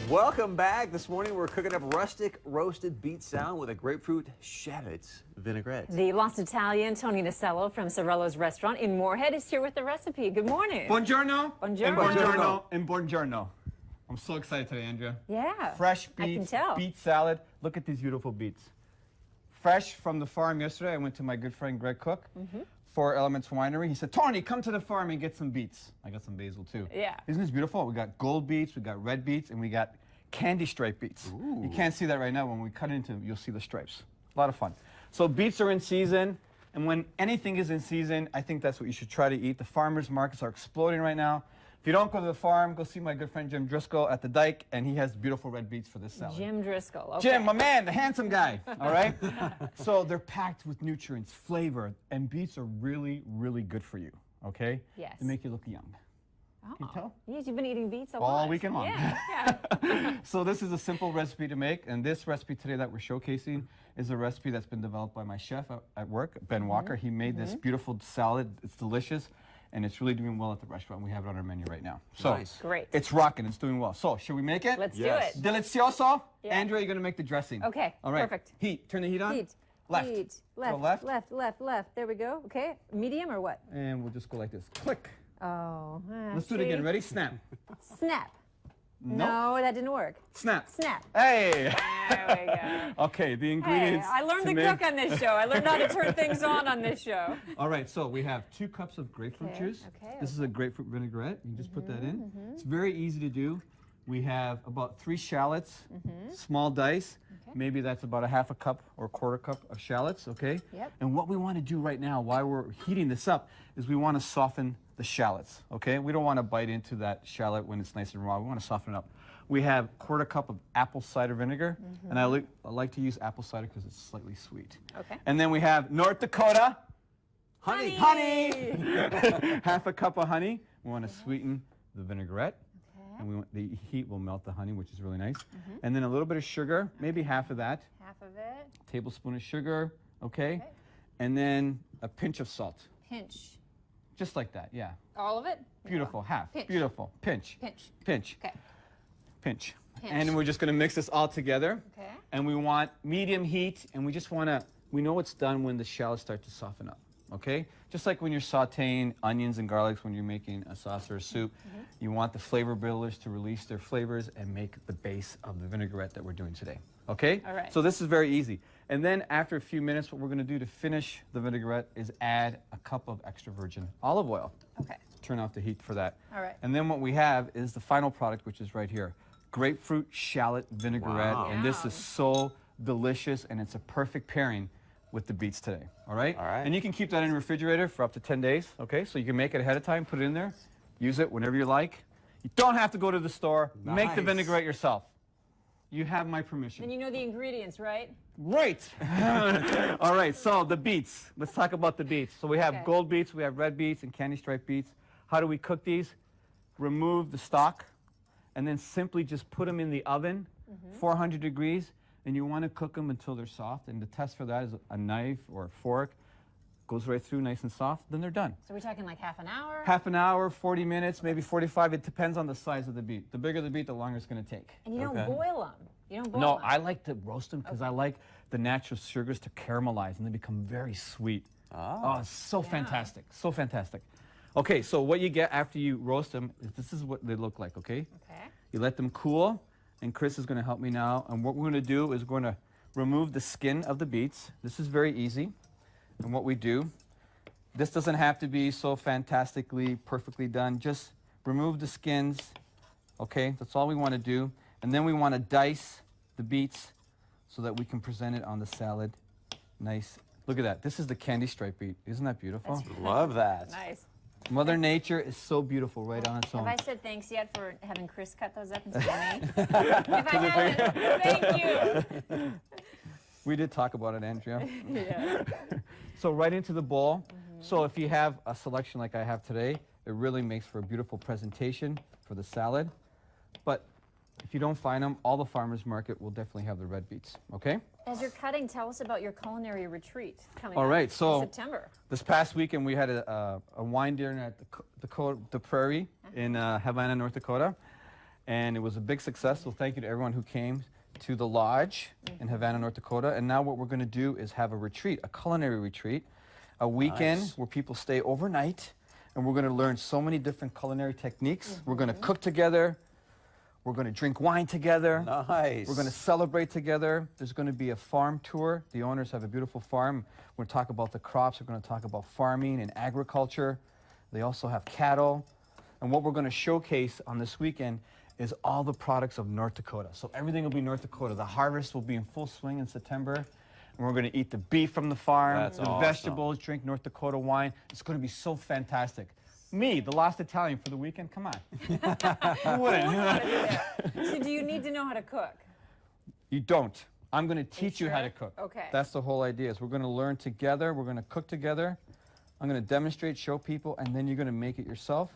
Welcome back. This morning we're cooking up rustic roasted beet salad with a grapefruit shallots vinaigrette. The Lost Italian, Tony Nasello from Sorello's Restaurant in Moorhead is here with the recipe. Good morning. Buongiorno. Buongiorno. Buongiorno. And buongiorno. I'm so excited today, Andrea. Yeah. Fresh I can beets, tell. beet salad. Look at these beautiful beets. Fresh from the farm yesterday. I went to my good friend Greg Cook, Four Elements Winery. He said, Tony, come to the farm and get some beets. I got some basil too. Yeah. Isn't this beautiful? We got gold beets, we got red beets, and we got candy stripe beets. Ooh. You can't see that right now. When we cut into them, you'll see the stripes. A lot of fun. So beets are in season, and when anything is in season, I think that's what you should try to eat. The farmers markets are exploding right now. If you don't go to the farm, go see my good friend Jim Driscoll at the Dike, and he has beautiful red beets for this salad. Jim Driscoll. Okay. Jim, my man, the handsome guy, all right? So they're packed with nutrients, flavor, and beets are really, really good for you, okay? Yes. They make you look young. Oh. Can you tell? Yes, you've been eating beets a All lot. weekend long. Yeah. So this is a simple recipe to make, and this recipe today that we're showcasing is a recipe that's been developed by my chef at work, Ben Walker. He made this beautiful salad. It's delicious, and it's really doing well at the restaurant. We have it on our menu right now. So Nice. Great. it's rocking. It's doing well. So should we make it? Let's Yes. do it. Delicioso. Yeah. Andrea, you're going to make the dressing. Okay, All right. perfect. Heat. Turn the heat on. Heat. Left. Heat. Go Left. left. Left. Left. Left. There we go. Okay. Medium or what? And we'll just go like this. Click. Oh. Let's do it again. Ready? Snap. Snap. Nope. No, that didn't work. Snap. Snap. Hey. There we go. Okay, the Hey, ingredients. I learned to to make- cook on this show. I learned how to turn things on this show. All right, so we have 2 cups of grapefruit Okay, juice. okay, This is a grapefruit vinaigrette. You just put that in. It's very easy to do. We have about 3 shallots, small dice. Okay. Maybe that's about a half a cup or a quarter cup of shallots, okay? Yep. And what we want to do right now, while we're heating this up, is we want to soften the shallots, okay? We don't want to bite into that shallot when it's nice and raw. We want to soften it up. We have a quarter cup of apple cider vinegar, and I like to use apple cider because it's slightly sweet. Okay. And then we have North Dakota Honey. honey. Half a cup of honey. We want to sweeten the vinaigrette, Okay. and the heat will melt the honey, which is really nice. And then a little bit of sugar, maybe half of that. Half of it. Tablespoon of sugar, okay? Okay. And then a pinch of salt, Pinch. just like that. Yeah, All of it? beautiful. Half. Pinch. Beautiful. Pinch. Pinch. Pinch. Okay. Pinch. Pinch. And we're just going to mix this all together. Okay. And we want medium heat, and we just want to, we know it's done when the shallots start to soften up, okay? Just like when you're sauteing onions and garlics when you're making a sauce or a soup, you want the flavor builders to release their flavors and make the base of the vinaigrette that we're doing today, okay? All right. So this is very easy. And then after a few minutes, what we're going to do to finish the vinaigrette is add a cup of extra virgin olive oil. Okay. Turn off the heat for that. All right. And then what we have is the final product, which is right here. Grapefruit shallot vinaigrette. Wow. And this Yum. is so delicious, and it's a perfect pairing with the beets today. All right? All right. And you can keep that in the refrigerator for up to 10 days. Okay? So you can make it ahead of time, put it in there, use it whenever you like. You don't have to go to the store. Make the Nice. vinaigrette yourself. You have my permission. And you know the ingredients, right? Right. All right, so the beets. Let's talk about the beets. So we have Okay. gold beets, we have red beets, and candy stripe beets. How do we cook these? Remove the stalk, and then simply just put them in the oven, 400 degrees, and you want to cook them until they're soft. And the test for that is a knife or a fork. Goes right through nice and soft, then they're done. So we're talking like half an hour? Half an hour, 40 minutes, maybe 45. It depends on the size of the beet. The bigger the beet, the longer it's going to take. And you don't Okay. boil them. You don't boil No, them. I like to roast them because I like the natural sugars to caramelize and they become very sweet. Oh, it's so fantastic. So fantastic. Okay, so what you get after you roast them is this is what they look like, okay? Okay. You let them cool, and Chris is going to help me now. And what we're going to do is we're going to remove the skin of the beets. This is very easy. And what we do, this doesn't have to be so fantastically, perfectly done. Just remove the skins, okay? That's all we want to do. And then we want to dice the beets so that we can present it on the salad. Nice. Look at that. This is the candy stripe beet. Isn't that beautiful? Love that. Nice. Mother Nature is so beautiful right on its own. Have I said thanks yet for having Chris cut those up instead of me? If I haven't, thank you. We did talk about it, Andrea. Yeah. So right into the bowl. So if you have a selection like I have today, it really makes for a beautiful presentation for the salad. But if you don't find them, all the farmers market will definitely have the red beets, okay? As you're cutting, tell us about your culinary retreat coming All up right, so- in September. This past weekend, we had a wine dinner at the Prairie in Havana, North Dakota. And it was a big success, so thank you to everyone who came to the lodge in Havana, North Dakota. And now what we're going to do is have a retreat, a culinary retreat, a weekend Nice. where people stay overnight, and we're going to learn so many different culinary techniques. We're going to cook together. We're going to drink wine together. Nice. We're going to celebrate together. There's going to be a farm tour. The owners have a beautiful farm. We're going to talk about the crops. We're going to talk about farming and agriculture. They also have cattle. And what we're going to showcase on this weekend is all the products of North Dakota. So everything will be North Dakota. The harvest will be in full swing in September. And we're going to eat the beef from the farm, That's the awesome. vegetables, drink North Dakota wine. It's going to be so fantastic. Me, the Lost Italian for the weekend? Come on. Who wouldn't? So do you need to know how to cook? You don't. I'm going to teach you how to sure? cook. Okay. That's the whole idea. Is we're going to learn together. We're going to cook together. I'm going to demonstrate, show people, and then you're going to make it yourself,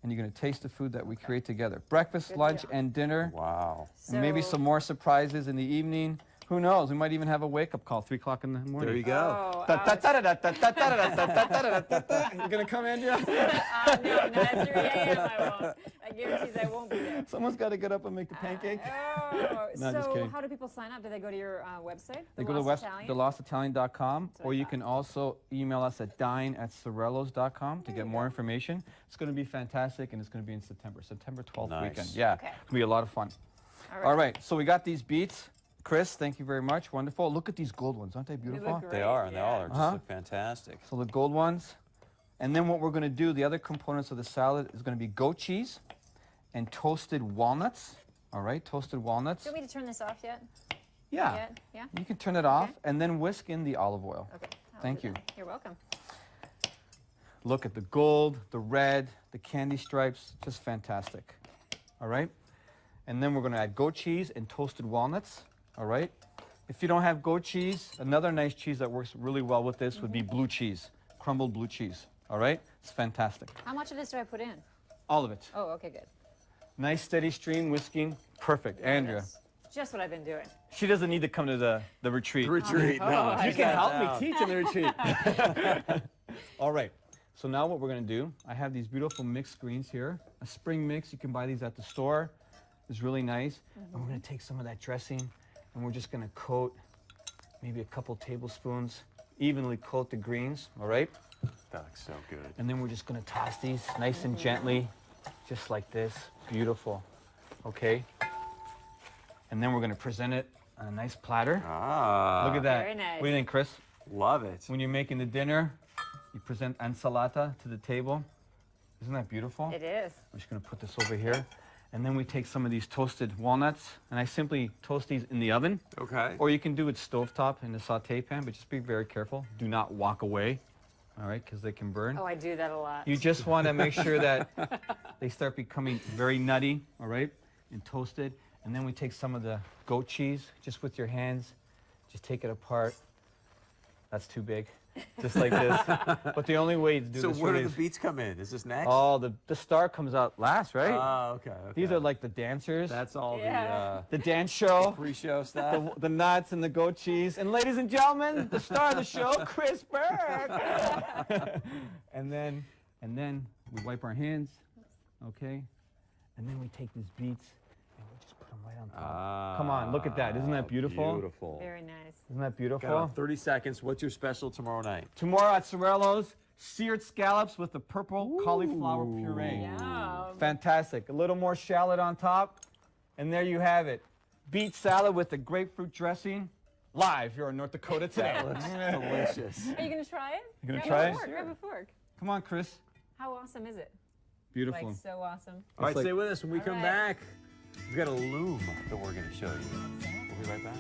and you're going to taste the food that we create together. Breakfast, Good lunch, deal. and dinner, Wow. and maybe So- some more surprises in the evening. Who knows? We might even have a wake-up call, 3 o'clock in the morning. There you go. Oh, Da- da- ouch. da- da- da- da- da- da- da- da- da- da- da. You gonna come, Andrea? No, not at 3 a.m. I won't. I guarantee I won't be there. Someone's got to get up and make the pancake. Oh, No, just so kidding. how do people sign up? Do they go to your website? They go to Italian? thelostitalian.com, That's what or I you thought. can also email us at dine@sorellos.com to There get you more go. information. It's going to be fantastic, and it's going to be in September 12th Nice. weekend. Yeah, Okay. it's going to be a lot of fun. All right, so we got these beets. Chris, thank you very much. Wonderful. Look at these gold ones. Aren't they They beautiful? look They great, are, and they all are just Uh-huh. look fantastic. So the gold ones. And then what we're going to do, the other components of the salad is going to be goat cheese and toasted walnuts. All right, toasted walnuts. Do you want me to turn this off yet? Yeah, Yet? Yeah? you can turn it off Okay. and then whisk in the olive oil. Okay. I'll Thank do you. that. You're welcome. Look at the gold, the red, the candy stripes, just fantastic. All right? And then we're going to add goat cheese and toasted walnuts. All right? If you don't have goat cheese, another nice cheese that works really well with this would be blue cheese, crumbled blue cheese. All right? It's fantastic. How much of this do I put in? All of it. Oh, okay, good. Nice steady stream whisking. Perfect. Andrea. That's just what I've been doing. She doesn't need to come to the retreat. Retreat. No, You she's can not help me down. teach in the retreat. All right. So now what we're going to do, I have these beautiful mixed greens here. A spring mix, you can buy these at the store. It's really nice. And we're going to take some of that dressing and we're just going to coat maybe a couple tablespoons, evenly coat the greens, all right? That looks so good. And then we're just going to toss these nice and gently, just like this. Beautiful. Okay? And then we're going to present it on a nice platter. Ah. Look at that. Very nice. What do you think, Chris? Love it. When you're making the dinner, you present ensalada to the table. Isn't that beautiful? It is. I'm just going to put this over here. And then we take some of these toasted walnuts, and I simply toast these in the oven. Okay. Or you can do it stovetop in the saute pan, but just be very careful. Do not walk away, all right, because they can burn. Oh, I do that a lot. You just want to make sure that they start becoming very nutty, all right, and toasted. And then we take some of the goat cheese, just with your hands, just take it apart. That's too big, just like this. But the only way to do So this where really do is, the beets come in? Is this next? oh, the star comes out last, right? Oh, okay. These are like the dancers, That's all Yeah. the dance show, the pre-show stuff. the nuts and the goat cheese. And ladies and gentlemen, the star of the show, Chris Berg. and then we wipe our hands, okay? And then we take these beets and we just put them right on top. Come on, look at that. Isn't that beautiful? Beautiful. Very nice. Isn't that Got beautiful? about 30 seconds. What's your special tomorrow night? Tomorrow at Sorello's, seared scallops with the purple cauliflower puree. Yum. Fantastic. A little more shallot on top. And there you have it. Beet salad with the grapefruit dressing. Live here in North Dakota today. That looks delicious. Are you going to try it? You gonna Grab try a it? fork, grab a fork. Come on, Chris. How awesome is it? Beautiful. Like, so awesome. All right, It's like- stay with us when we All come right. back. We've got a loom that we're going to show you. We'll be right back.